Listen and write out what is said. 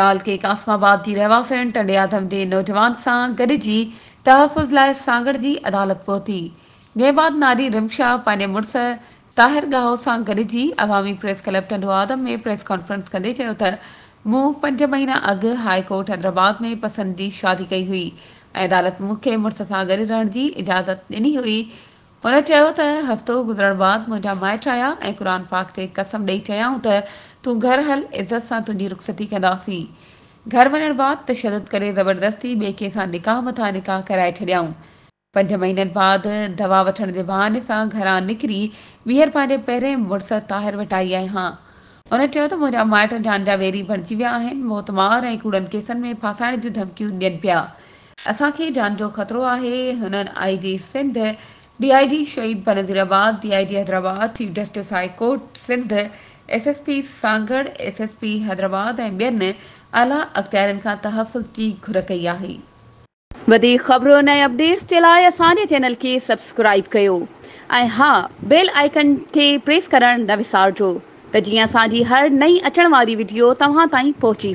काल के कासमाबाद जी रहवासियुनि टंडे आदम जे नौजवान सां गॾिजी तहफ़ुज़ लाइ सांगड़ जी अदालत पहुती। जंहिं बाद नारी रिमशा पंहिंजे मुड़ुस ताहिर गाहो सां गॾिजी अवामी प्रेस क्लब टंडो आदम में प्रेस कॉन्फ्रेंस कंदे चयो त मूं 5 महीना अॻु हाई कोर्ट हैदराबाद में पसंद जी शादी कई हुई ऐं अदालत मूंखे मुड़ुस सां गॾु रहण जी इजाज़त ॾिनी हुई। हुन चयो त हफ़्तो गुज़रण बाद मुंहिंजा माइट आया ऐं क़ुर पाक ते कसम ॾेई चयाऊं त तूं घर हल, इज़त सां तुंहिंजी रुख़सती कंदासीं। घर वञण बाद तशदुद करे ज़बरदस्ती ॿिए कंहिं सां निकाह मथां निकाह कराए छॾियाऊं। 5 महीननि बाद दवा वठण जे बहाने सां घरां निकिरी ॿीहर पंहिंजे पहिरें मुड़ुस ताहिर वटि आई आहियां। हुन चयो त मुंहिंजा माइट जान जा वेरी बणिजी विया आहिनि, मोतमार ऐं कूड़नि केसनि में फासाइण जूं धमकियूं ॾियनि पिया। असांखे जान जो ख़तरो आहे। हुननि IG सिंध, DIG शहीद Benazirabad, DIG Hyderabad, chief justice high court Sindh, SSP Sanghar, SSP Hyderabad ऐं ॿियनि आला अख़्तियारनि खां तहफ़ुज़ जी घुर कई आहे। वधीक ख़बरुनि ऐं अपडेट्स जे लाइ असांजे चैनल खे सब्सक्राइब कयो ऐं हा, बेल आइकन खे प्रेस करणु न विसारिजो त जीअं असांजी हर नई अचण वारी वीडियो तव्हां ताईं पहुची